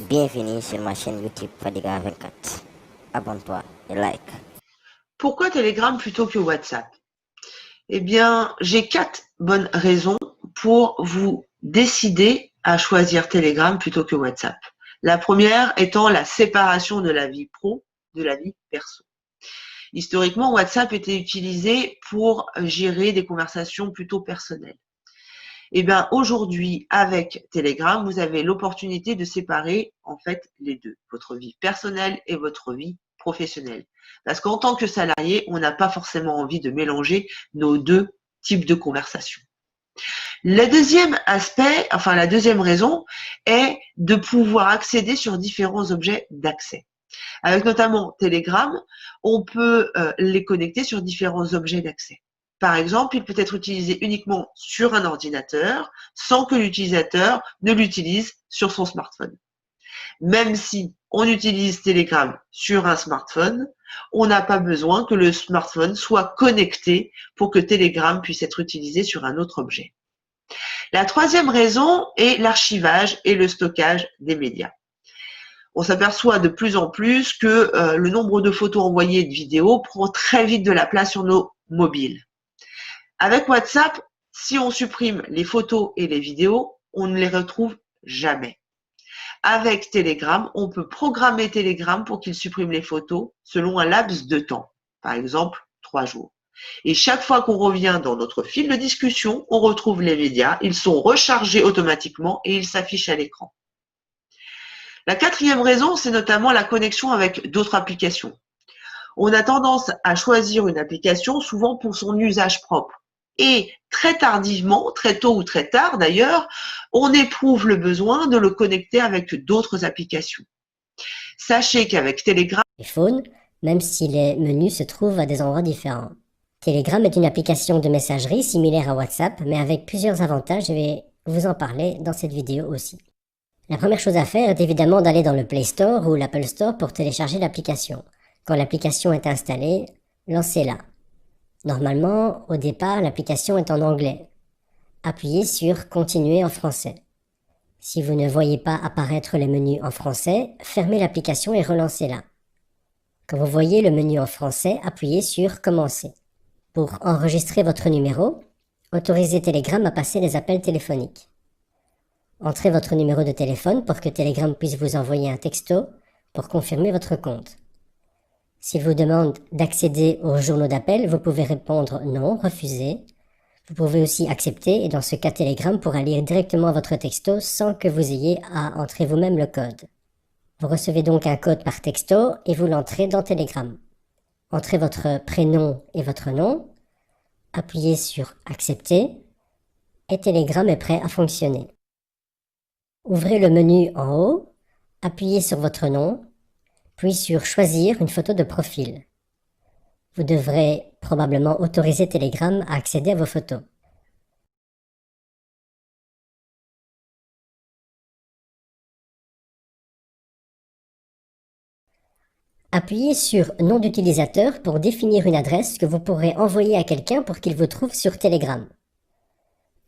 Bienvenue sur ma chaîne YouTube Fadiga 24. Abonne-toi et like. Pourquoi Telegram plutôt que WhatsApp? Eh bien, j'ai 4 bonnes raisons pour vous décider à choisir Telegram plutôt que WhatsApp. La première étant la séparation de la vie pro de la vie perso. Historiquement, WhatsApp était utilisé pour gérer des conversations plutôt personnelles. Eh bien, aujourd'hui, avec Telegram, vous avez l'opportunité de séparer en fait les deux, votre vie personnelle et votre vie professionnelle. Parce qu'en tant que salarié, on n'a pas forcément envie de mélanger nos deux types de conversations. Le deuxième aspect, enfin la deuxième raison, est de pouvoir accéder sur différents objets d'accès. Avec notamment Telegram, on peut les connecter sur différents objets d'accès. Par exemple, il peut être utilisé uniquement sur un ordinateur sans que l'utilisateur ne l'utilise sur son smartphone. Même si on utilise Telegram sur un smartphone, on n'a pas besoin que le smartphone soit connecté pour que Telegram puisse être utilisé sur un autre objet. La troisième raison est l'archivage et le stockage des médias. On s'aperçoit de plus en plus que le nombre de photos envoyées et de vidéos prend très vite de la place sur nos mobiles. Avec WhatsApp, si on supprime les photos et les vidéos, on ne les retrouve jamais. Avec Telegram, on peut programmer Telegram pour qu'il supprime les photos selon un laps de temps, par exemple 3 jours. Et chaque fois qu'on revient dans notre fil de discussion, on retrouve les médias, ils sont rechargés automatiquement et ils s'affichent à l'écran. La quatrième raison, c'est notamment la connexion avec d'autres applications. On a tendance à choisir une application souvent pour son usage propre. Et très tardivement, très tôt ou très tard d'ailleurs, on éprouve le besoin de le connecter avec d'autres applications. Sachez qu'avec Telegram, téléphone, même si les menus se trouvent à des endroits différents. Telegram est une application de messagerie similaire à WhatsApp, mais avec plusieurs avantages, je vais vous en parler dans cette vidéo aussi. La première chose à faire est évidemment d'aller dans le Play Store ou l'Apple Store pour télécharger l'application. Quand l'application est installée, lancez-la. Normalement, au départ, l'application est en anglais. Appuyez sur « Continuer en français ». Si vous ne voyez pas apparaître les menus en français, fermez l'application et relancez-la. Quand vous voyez le menu en français, appuyez sur « Commencer ». Pour enregistrer votre numéro, autorisez Telegram à passer les appels téléphoniques. Entrez votre numéro de téléphone pour que Telegram puisse vous envoyer un texto pour confirmer votre compte. S'il vous demande d'accéder aux journaux d'appel, vous pouvez répondre « Non »,« Refuser ». Vous pouvez aussi accepter et dans ce cas Telegram pourra lire directement votre texto sans que vous ayez à entrer vous-même le code. Vous recevez donc un code par texto et vous l'entrez dans Telegram. Entrez votre prénom et votre nom, appuyez sur « Accepter » et Telegram est prêt à fonctionner. Ouvrez le menu en haut, appuyez sur votre nom, puis sur « Choisir une photo de profil ». Vous devrez probablement autoriser Telegram à accéder à vos photos. Appuyez sur « Nom d'utilisateur » pour définir une adresse que vous pourrez envoyer à quelqu'un pour qu'il vous trouve sur Telegram.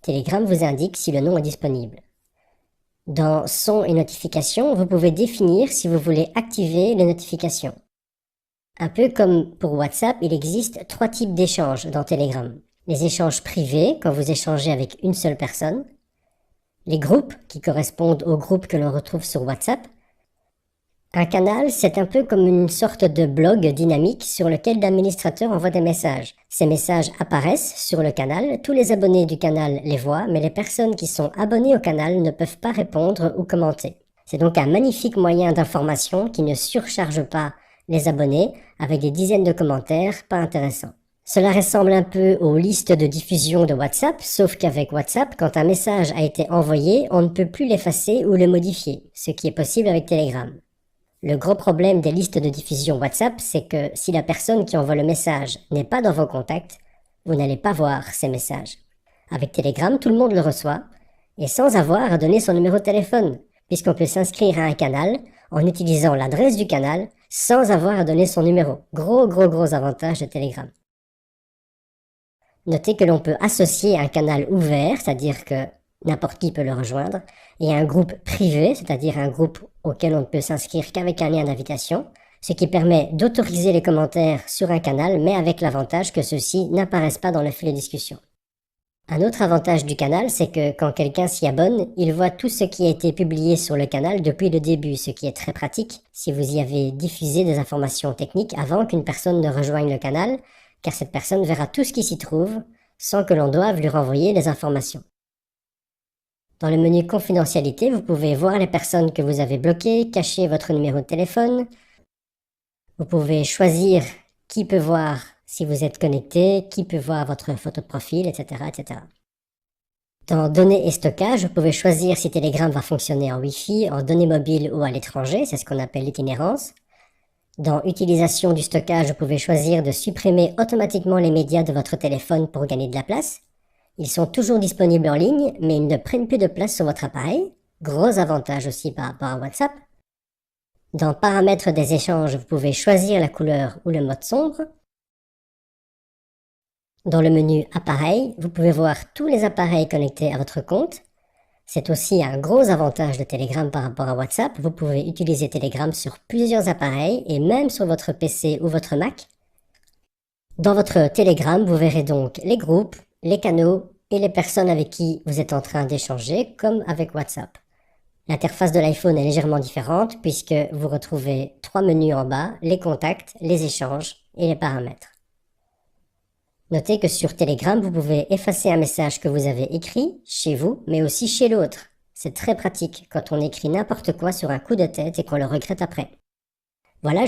Telegram vous indique si le nom est disponible. Dans Sons et notifications, vous pouvez définir si vous voulez activer les notifications. Un peu comme pour WhatsApp, il existe 3 types d'échanges dans Telegram. Les échanges privés, quand vous échangez avec une seule personne. Les groupes, qui correspondent aux groupes que l'on retrouve sur WhatsApp. Un canal, c'est un peu comme une sorte de blog dynamique sur lequel l'administrateur envoie des messages. Ces messages apparaissent sur le canal, tous les abonnés du canal les voient, mais les personnes qui sont abonnées au canal ne peuvent pas répondre ou commenter. C'est donc un magnifique moyen d'information qui ne surcharge pas les abonnés avec des dizaines de commentaires pas intéressants. Cela ressemble un peu aux listes de diffusion de WhatsApp, sauf qu'avec WhatsApp, quand un message a été envoyé, on ne peut plus l'effacer ou le modifier, ce qui est possible avec Telegram. Le gros problème des listes de diffusion WhatsApp, c'est que si la personne qui envoie le message n'est pas dans vos contacts, vous n'allez pas voir ces messages. Avec Telegram, tout le monde le reçoit, et sans avoir à donner son numéro de téléphone, puisqu'on peut s'inscrire à un canal en utilisant l'adresse du canal sans avoir à donner son numéro. Gros avantage de Telegram. Notez que l'on peut associer un canal ouvert, c'est-à-dire que n'importe qui peut le rejoindre, et un groupe privé, c'est-à-dire un groupe auquel on ne peut s'inscrire qu'avec un lien d'invitation, ce qui permet d'autoriser les commentaires sur un canal, mais avec l'avantage que ceux-ci n'apparaissent pas dans le fil de discussion. Un autre avantage du canal, c'est que quand quelqu'un s'y abonne, il voit tout ce qui a été publié sur le canal depuis le début, ce qui est très pratique si vous y avez diffusé des informations techniques avant qu'une personne ne rejoigne le canal, car cette personne verra tout ce qui s'y trouve, sans que l'on doive lui renvoyer les informations. Dans le menu confidentialité, vous pouvez voir les personnes que vous avez bloquées, cacher votre numéro de téléphone. Vous pouvez choisir qui peut voir si vous êtes connecté, qui peut voir votre photo de profil, etc., etc. Dans données et stockage, vous pouvez choisir si Telegram va fonctionner en Wi-Fi, en données mobiles ou à l'étranger, c'est ce qu'on appelle l'itinérance. Dans utilisation du stockage, vous pouvez choisir de supprimer automatiquement les médias de votre téléphone pour gagner de la place. Ils sont toujours disponibles en ligne, mais ils ne prennent plus de place sur votre appareil. Gros avantage aussi par rapport à WhatsApp. Dans paramètres des échanges, vous pouvez choisir la couleur ou le mode sombre. Dans le menu appareil, vous pouvez voir tous les appareils connectés à votre compte. C'est aussi un gros avantage de Telegram par rapport à WhatsApp. Vous pouvez utiliser Telegram sur plusieurs appareils et même sur votre PC ou votre Mac. Dans votre Telegram, vous verrez donc les groupes, les canaux et les personnes avec qui vous êtes en train d'échanger, comme avec WhatsApp. L'interface de l'iPhone est légèrement différente puisque vous retrouvez 3 menus en bas, les contacts, les échanges et les paramètres. Notez que sur Telegram, vous pouvez effacer un message que vous avez écrit chez vous, mais aussi chez l'autre. C'est très pratique quand on écrit n'importe quoi sur un coup de tête et qu'on le regrette après. Voilà.